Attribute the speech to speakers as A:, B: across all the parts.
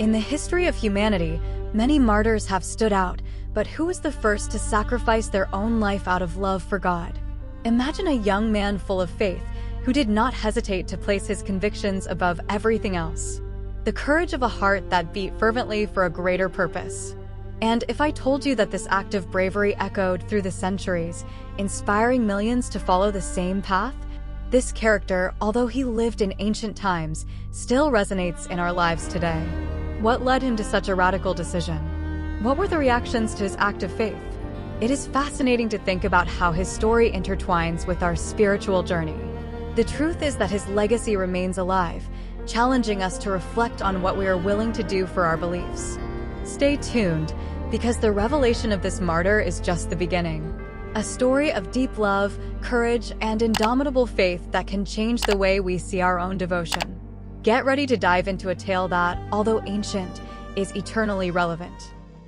A: In the history of humanity, many martyrs have stood out, but who was the first to sacrifice their own life out of love for God? Imagine a young man full of faith who did not hesitate to place his convictions above everything else. The courage of a heart that beat fervently for a greater purpose. And if I told you that this act of bravery echoed through the centuries, inspiring millions to follow the same path, this character, although he lived in ancient times, still resonates in our lives today. What led him to such a radical decision? What were the reactions to his act of faith? It is fascinating to think about how his story intertwines with our spiritual journey. The truth is that his legacy remains alive, challenging us to reflect on what we are willing to do for our beliefs. Stay tuned, because the revelation of this martyr is just the beginning. A story of deep love, courage, and indomitable faith that can change the way we see our own devotion. Get ready to dive into a tale that, although ancient, is eternally relevant.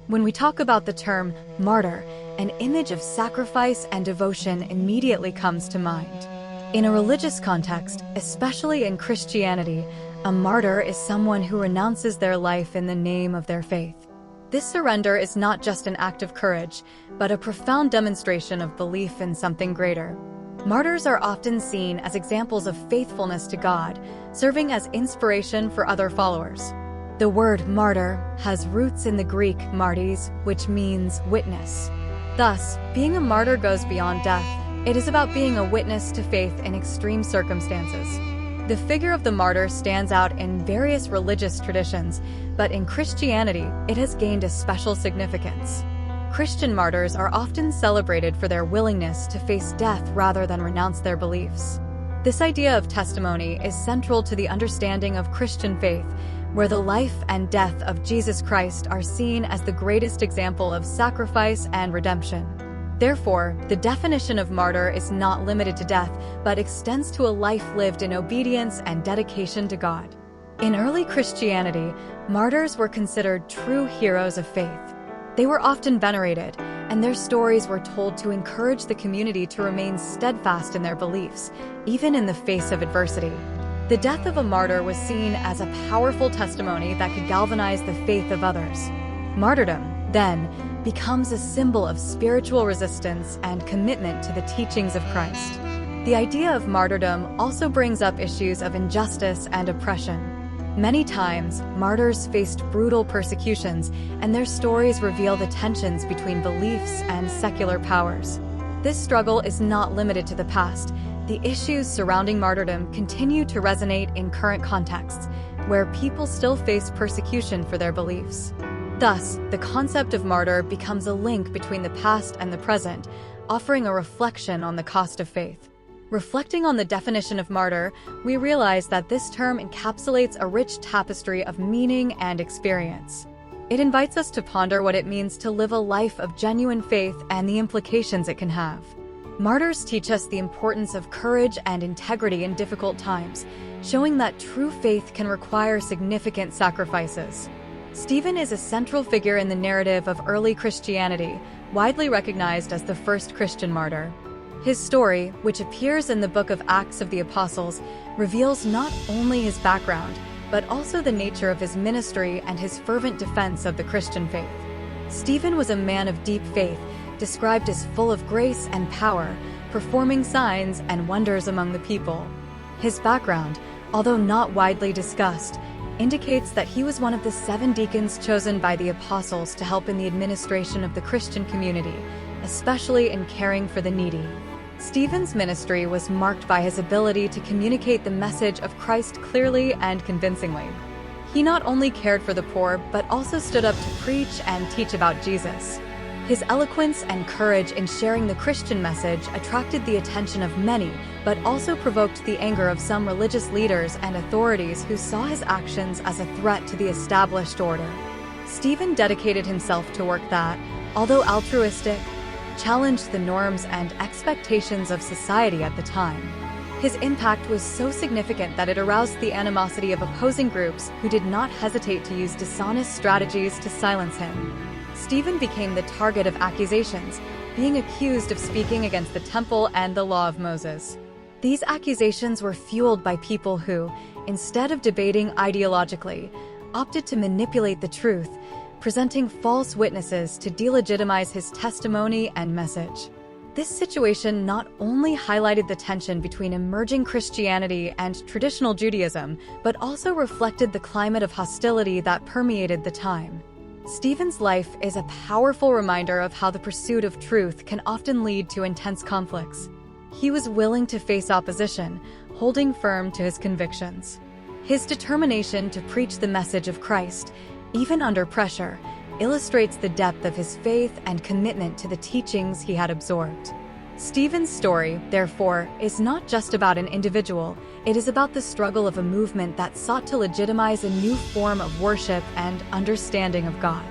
A: When we talk about the term martyr, an image of sacrifice and devotion immediately comes to mind. In a religious context, especially in Christianity, a martyr is someone who renounces their life in the name of their faith. This surrender is not just an act of courage, but a profound demonstration of belief in something greater. Martyrs are often seen as examples of faithfulness to God, serving as inspiration for other followers. The word martyr has roots in the Greek martys, which means witness. Thus, being a martyr goes beyond death. It is about being a witness to faith in extreme circumstances. The figure of the martyr stands out in various religious traditions, but in Christianity, it has gained a special significance. Christian martyrs are often celebrated for their willingness to face death rather than renounce their beliefs. This idea of testimony is central to the understanding of Christian faith, where the life and death of Jesus Christ are seen as the greatest example of sacrifice and redemption. Therefore, the definition of martyr is not limited to death, but extends to a life lived in obedience and dedication to God. In early Christianity, martyrs were considered true heroes of faith. They were often venerated, and their stories were told to encourage the community to remain steadfast in their beliefs, even in the face of adversity. The death of a martyr was seen as a powerful testimony that could galvanize the faith of others. Martyrdom, then, becomes a symbol of spiritual resistance and commitment to the teachings of Christ. The idea of martyrdom also brings up issues of injustice and oppression. Many times, martyrs faced brutal persecutions, and their stories reveal the tensions between beliefs and secular powers. This struggle is not limited to the past. The issues surrounding martyrdom continue to resonate in current contexts, where people still face persecution for their beliefs. Thus, the concept of martyr becomes a link between the past and the present, offering a reflection on the cost of faith. Reflecting on the definition of martyr, we realize that this term encapsulates a rich tapestry of meaning and experience. It invites us to ponder what it means to live a life of genuine faith and the implications it can have. Martyrs teach us the importance of courage and integrity in difficult times, showing that true faith can require significant sacrifices. Stephen is a central figure in the narrative of early Christianity, widely recognized as the first Christian martyr. His story, which appears in the book of Acts of the Apostles, reveals not only his background, but also the nature of his ministry and his fervent defense of the Christian faith. Stephen was a man of deep faith, described as full of grace and power, performing signs and wonders among the people. His background, although not widely discussed, indicates that he was one of the 7 deacons chosen by the apostles to help in the administration of the Christian community, especially in caring for the needy. Stephen's ministry was marked by his ability to communicate the message of Christ clearly and convincingly. He not only cared for the poor, but also stood up to preach and teach about Jesus. His eloquence and courage in sharing the Christian message attracted the attention of many, but also provoked the anger of some religious leaders and authorities who saw his actions as a threat to the established order. Stephen dedicated himself to work that, although altruistic, challenged the norms and expectations of society at the time. His impact was so significant that it aroused the animosity of opposing groups who did not hesitate to use dishonest strategies to silence him. Stephen became the target of accusations, being accused of speaking against the temple and the law of Moses. These accusations were fueled by people who, instead of debating ideologically, opted to manipulate the truth, presenting false witnesses to delegitimize his testimony and message. This situation not only highlighted the tension between emerging Christianity and traditional Judaism, but also reflected the climate of hostility that permeated the time. Stephen's life is a powerful reminder of how the pursuit of truth can often lead to intense conflicts. He was willing to face opposition, holding firm to his convictions. His determination to preach the message of Christ, even under pressure, illustrates the depth of his faith and commitment to the teachings he had absorbed. Stephen's story, therefore, is not just about an individual, it is about the struggle of a movement that sought to legitimize a new form of worship and understanding of God.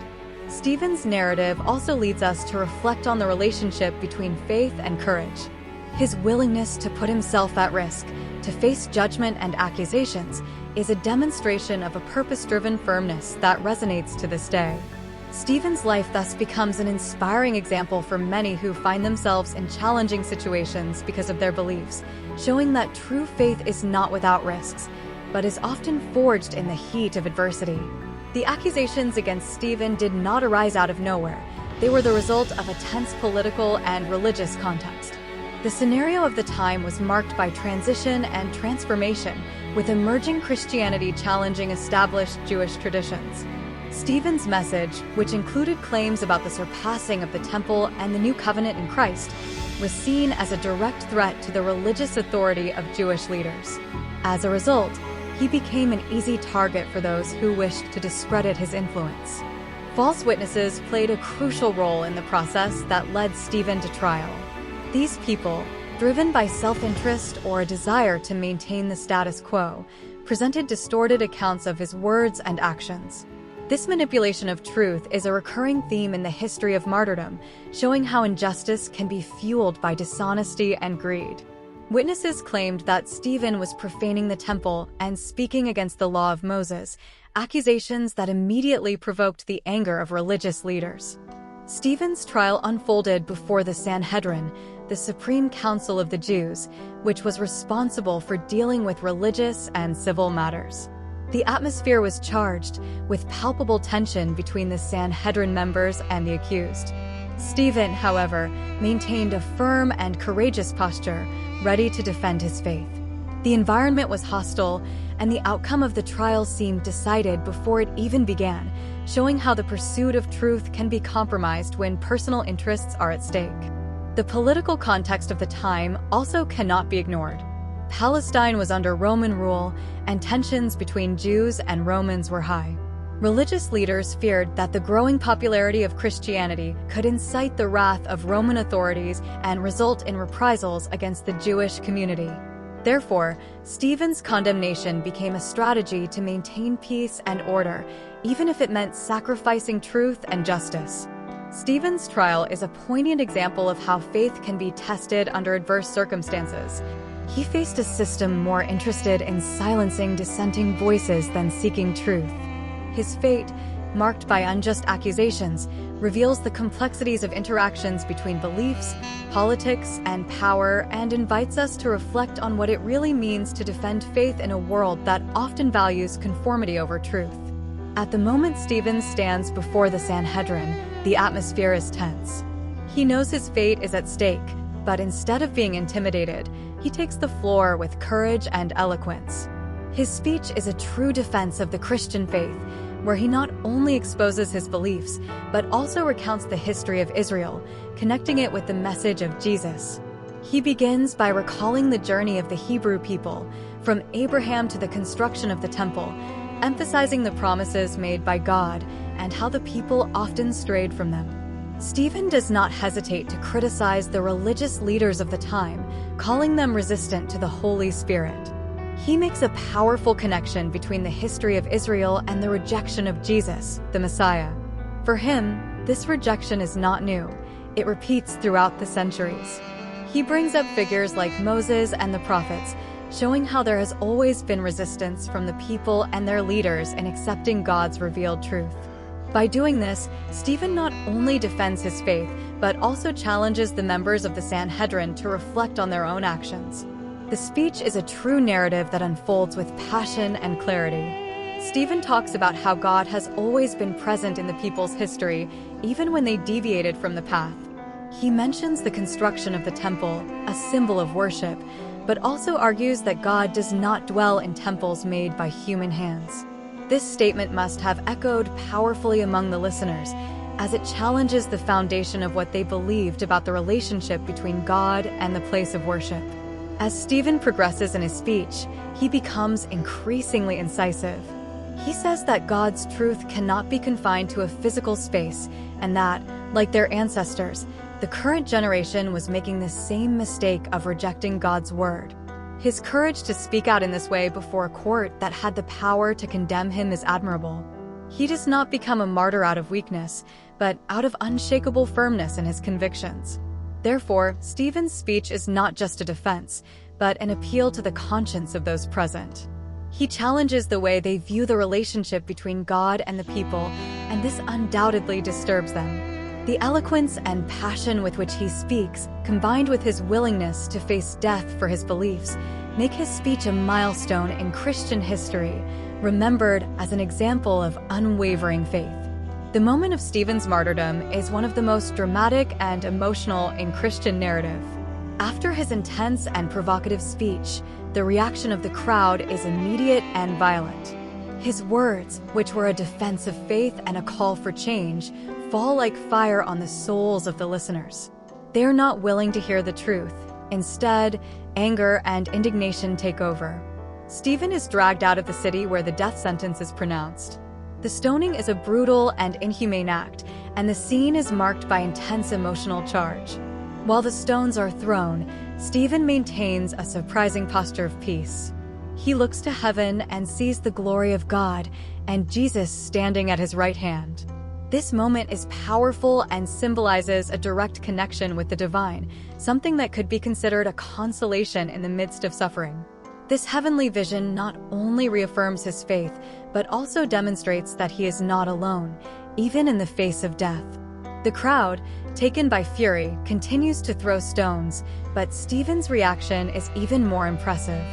A: Stephen's narrative also leads us to reflect on the relationship between faith and courage. His willingness to put himself at risk, to face judgment and accusations, is a demonstration of a purpose-driven firmness that resonates to this day. Stephen's life thus becomes an inspiring example for many who find themselves in challenging situations because of their beliefs, showing that true faith is not without risks, but is often forged in the heat of adversity. The accusations against Stephen did not arise out of nowhere. They were the result of a tense political and religious context. The scenario of the time was marked by transition and transformation, with emerging Christianity challenging established Jewish traditions. Stephen's message, which included claims about the surpassing of the temple and the new covenant in Christ, was seen as a direct threat to the religious authority of Jewish leaders. As a result, he became an easy target for those who wished to discredit his influence. False witnesses played a crucial role in the process that led Stephen to trial. These people, driven by self-interest or a desire to maintain the status quo, presented distorted accounts of his words and actions. This manipulation of truth is a recurring theme in the history of martyrdom, showing how injustice can be fueled by dishonesty and greed. Witnesses claimed that Stephen was profaning the temple and speaking against the law of Moses, accusations that immediately provoked the anger of religious leaders. Stephen's trial unfolded before the Sanhedrin, the Supreme Council of the Jews, which was responsible for dealing with religious and civil matters. The atmosphere was charged, with palpable tension between the Sanhedrin members and the accused. Stephen, however, maintained a firm and courageous posture, ready to defend his faith. The environment was hostile, and the outcome of the trial seemed decided before it even began, showing how the pursuit of truth can be compromised when personal interests are at stake. The political context of the time also cannot be ignored. Palestine was under Roman rule, and tensions between Jews and Romans were high. Religious leaders feared that the growing popularity of Christianity could incite the wrath of Roman authorities and result in reprisals against the Jewish community. Therefore, Stephen's condemnation became a strategy to maintain peace and order, even if it meant sacrificing truth and justice. Stephen's trial is a poignant example of how faith can be tested under adverse circumstances. He faced a system more interested in silencing dissenting voices than seeking truth. His fate, marked by unjust accusations, reveals the complexities of interactions between beliefs, politics, and power, and invites us to reflect on what it really means to defend faith in a world that often values conformity over truth. At the moment Stephen stands before the Sanhedrin, the atmosphere is tense. He knows his fate is at stake, but instead of being intimidated, he takes the floor with courage and eloquence. His speech is a true defense of the Christian faith, where he not only exposes his beliefs, but also recounts the history of Israel, connecting it with the message of Jesus. He begins by recalling the journey of the Hebrew people, from Abraham to the construction of the temple, emphasizing the promises made by God and how the people often strayed from them. Stephen does not hesitate to criticize the religious leaders of the time, calling them resistant to the Holy Spirit. He makes a powerful connection between the history of Israel and the rejection of Jesus, the Messiah. For him, this rejection is not new. It repeats throughout the centuries. He brings up figures like Moses and the prophets, showing how there has always been resistance from the people and their leaders in accepting God's revealed truth. By doing this, Stephen not only defends his faith, but also challenges the members of the Sanhedrin to reflect on their own actions. The speech is a true narrative that unfolds with passion and clarity. Stephen talks about how God has always been present in the people's history, even when they deviated from the path. He mentions the construction of the temple, a symbol of worship, but also argues that God does not dwell in temples made by human hands. This statement must have echoed powerfully among the listeners, as it challenges the foundation of what they believed about the relationship between God and the place of worship. As Stephen progresses in his speech, he becomes increasingly incisive. He says that God's truth cannot be confined to a physical space, and that, like their ancestors, the current generation was making the same mistake of rejecting God's word. His courage to speak out in this way before a court that had the power to condemn him is admirable. He does not become a martyr out of weakness, but out of unshakable firmness in his convictions. Therefore, Stephen's speech is not just a defense, but an appeal to the conscience of those present. He challenges the way they view the relationship between God and the people, and this undoubtedly disturbs them. The eloquence and passion with which he speaks, combined with his willingness to face death for his beliefs, make his speech a milestone in Christian history, remembered as an example of unwavering faith. The moment of Stephen's martyrdom is one of the most dramatic and emotional in Christian narrative. After his intense and provocative speech, the reaction of the crowd is immediate and violent. His words, which were a defense of faith and a call for change, fall like fire on the souls of the listeners. They are not willing to hear the truth. Instead, anger and indignation take over. Stephen is dragged out of the city where the death sentence is pronounced. The stoning is a brutal and inhumane act, and the scene is marked by intense emotional charge. While the stones are thrown, Stephen maintains a surprising posture of peace. He looks to heaven and sees the glory of God and Jesus standing at his right hand. This moment is powerful and symbolizes a direct connection with the divine, something that could be considered a consolation in the midst of suffering. This heavenly vision not only reaffirms his faith, but also demonstrates that he is not alone, even in the face of death. The crowd, taken by fury, continues to throw stones, but Stephen's reaction is even more impressive.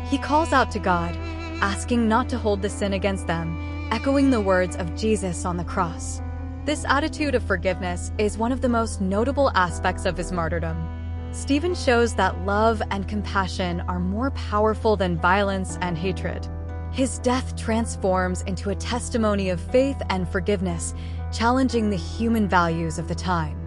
A: He calls out to God, asking not to hold the sin against them, echoing the words of Jesus on the cross. This attitude of forgiveness is one of the most notable aspects of his martyrdom. Stephen shows that love and compassion are more powerful than violence and hatred. His death transforms into a testimony of faith and forgiveness, challenging the human values of the time.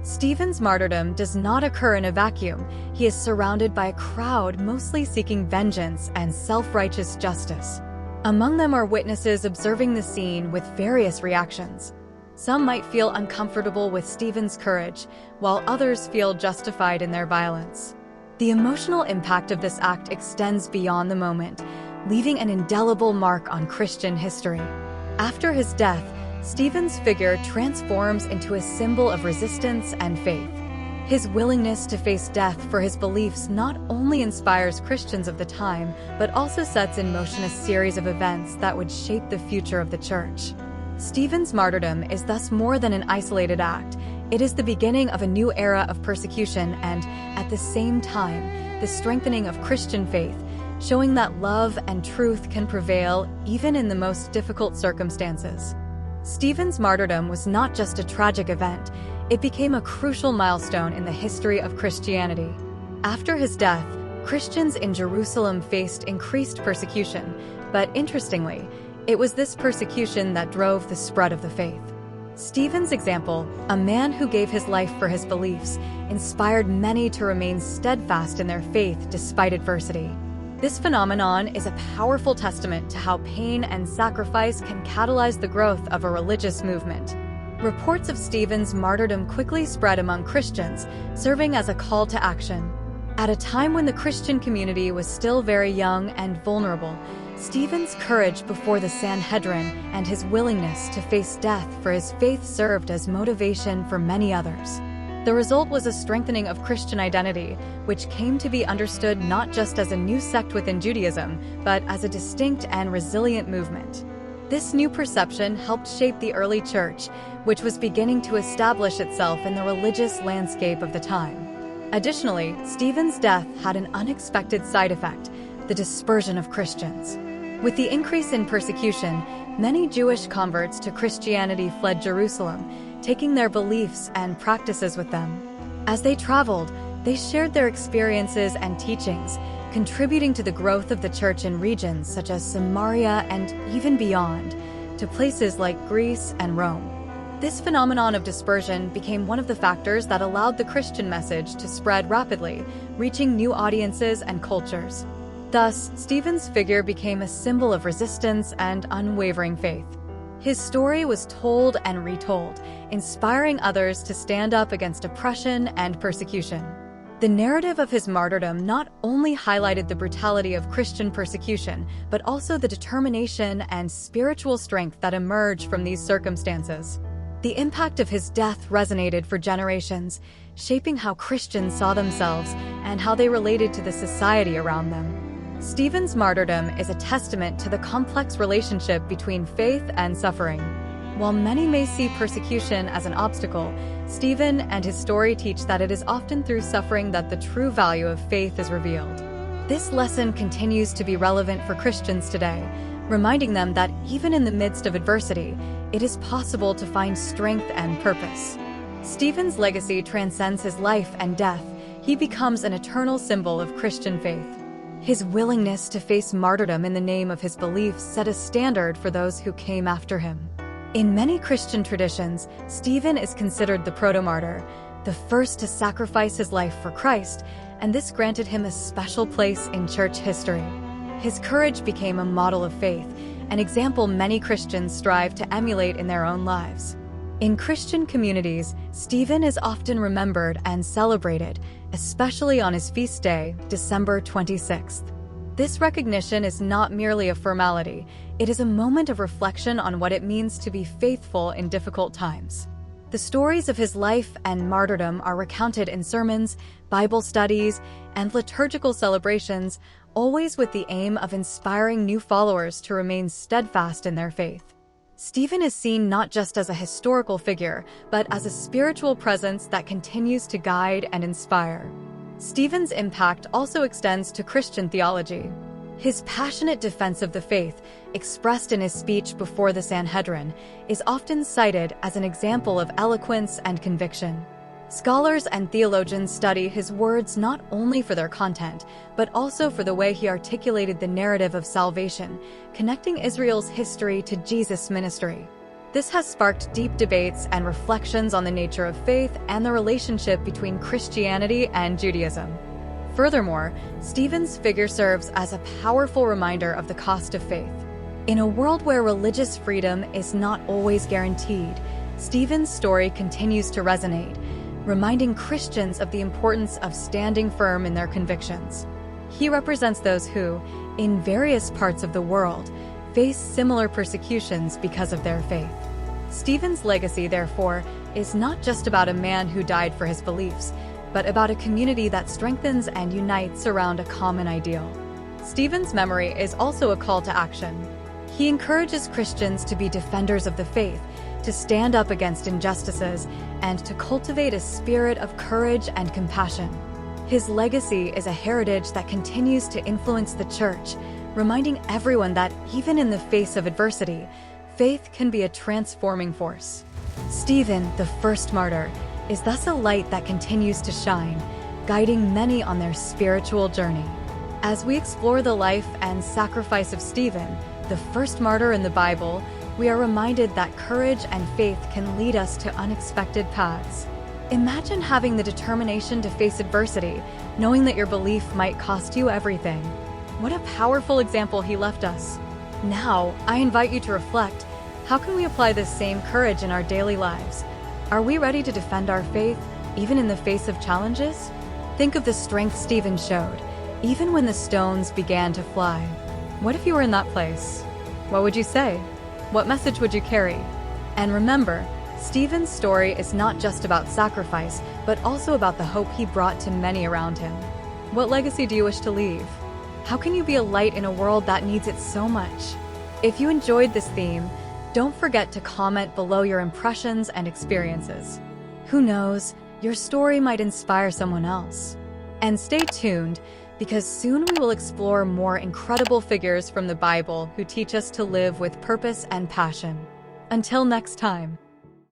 A: Stephen's martyrdom does not occur in a vacuum. He is surrounded by a crowd mostly seeking vengeance and self-righteous justice. Among them are witnesses observing the scene with various reactions. Some might feel uncomfortable with Stephen's courage, while others feel justified in their violence. The emotional impact of this act extends beyond the moment, leaving an indelible mark on Christian history. After his death, Stephen's figure transforms into a symbol of resistance and faith. His willingness to face death for his beliefs not only inspires Christians of the time, but also sets in motion a series of events that would shape the future of the church. Stephen's martyrdom is thus more than an isolated act. It is the beginning of a new era of persecution and, at the same time, the strengthening of Christian faith, showing that love and truth can prevail even in the most difficult circumstances. Stephen's martyrdom was not just a tragic event, it became a crucial milestone in the history of Christianity. After his death, Christians in Jerusalem faced increased persecution, but interestingly, it was this persecution that drove the spread of the faith. Stephen's example, a man who gave his life for his beliefs, inspired many to remain steadfast in their faith despite adversity. This phenomenon is a powerful testament to how pain and sacrifice can catalyze the growth of a religious movement. Reports of Stephen's martyrdom quickly spread among Christians, serving as a call to action. At a time when the Christian community was still very young and vulnerable, Stephen's courage before the Sanhedrin and his willingness to face death for his faith served as motivation for many others. The result was a strengthening of Christian identity, which came to be understood not just as a new sect within Judaism, but as a distinct and resilient movement. This new perception helped shape the early church, which was beginning to establish itself in the religious landscape of the time. Additionally, Stephen's death had an unexpected side effect: the dispersion of Christians. With the increase in persecution, many Jewish converts to Christianity fled Jerusalem, taking their beliefs and practices with them. As they traveled, they shared their experiences and teachings, contributing to the growth of the church in regions such as Samaria and even beyond, to places like Greece and Rome. This phenomenon of dispersion became one of the factors that allowed the Christian message to spread rapidly, reaching new audiences and cultures. Thus, Stephen's figure became a symbol of resistance and unwavering faith. His story was told and retold, inspiring others to stand up against oppression and persecution. The narrative of his martyrdom not only highlighted the brutality of Christian persecution, but also the determination and spiritual strength that emerged from these circumstances. The impact of his death resonated for generations, shaping how Christians saw themselves and how they related to the society around them. Stephen's martyrdom is a testament to the complex relationship between faith and suffering. While many may see persecution as an obstacle, Stephen and his story teach that it is often through suffering that the true value of faith is revealed. This lesson continues to be relevant for Christians today, reminding them that even in the midst of adversity, it is possible to find strength and purpose. Stephen's legacy transcends his life and death. He becomes an eternal symbol of Christian faith. His willingness to face martyrdom in the name of his beliefs set a standard for those who came after him. In many Christian traditions, Stephen is considered the proto-martyr, the first to sacrifice his life for Christ, and this granted him a special place in church history. His courage became a model of faith, an example many Christians strive to emulate in their own lives. In Christian communities, Stephen is often remembered and celebrated, especially on his feast day, December 26th. This recognition is not merely a formality, it is a moment of reflection on what it means to be faithful in difficult times. The stories of his life and martyrdom are recounted in sermons, Bible studies, and liturgical celebrations, always with the aim of inspiring new followers to remain steadfast in their faith. Stephen is seen not just as a historical figure, but as a spiritual presence that continues to guide and inspire. Stephen's impact also extends to Christian theology. His passionate defense of the faith, expressed in his speech before the Sanhedrin, is often cited as an example of eloquence and conviction. Scholars and theologians study his words not only for their content, but also for the way he articulated the narrative of salvation, connecting Israel's history to Jesus' ministry. This has sparked deep debates and reflections on the nature of faith and the relationship between Christianity and Judaism. Furthermore, Stephen's figure serves as a powerful reminder of the cost of faith. In a world where religious freedom is not always guaranteed, Stephen's story continues to resonate, reminding Christians of the importance of standing firm in their convictions. He represents those who, in various parts of the world, face similar persecutions because of their faith. Stephen's legacy, therefore, is not just about a man who died for his beliefs, but about a community that strengthens and unites around a common ideal. Stephen's memory is also a call to action. He encourages Christians to be defenders of the faith, to stand up against injustices, and to cultivate a spirit of courage and compassion. His legacy is a heritage that continues to influence the church, reminding everyone that even in the face of adversity, faith can be a transforming force. Stephen, the first martyr, is thus a light that continues to shine, guiding many on their spiritual journey. As we explore the life and sacrifice of Stephen, the first martyr in the Bible, we are reminded that courage and faith can lead us to unexpected paths. Imagine having the determination to face adversity, knowing that your belief might cost you everything. What a powerful example he left us. Now, I invite you to reflect, how can we apply this same courage in our daily lives? Are we ready to defend our faith, even in the face of challenges? Think of the strength Stephen showed, even when the stones began to fly. What if you were in that place? What would you say? What message would you carry? And remember, Stephen's story is not just about sacrifice, but also about the hope he brought to many around him. What legacy do you wish to leave? How can you be a light in a world that needs it so much? If you enjoyed this theme, don't forget to comment below your impressions and experiences. Who knows, your story might inspire someone else. And stay tuned, because soon we will explore more incredible figures from the Bible who teach us to live with purpose and passion. Until next time.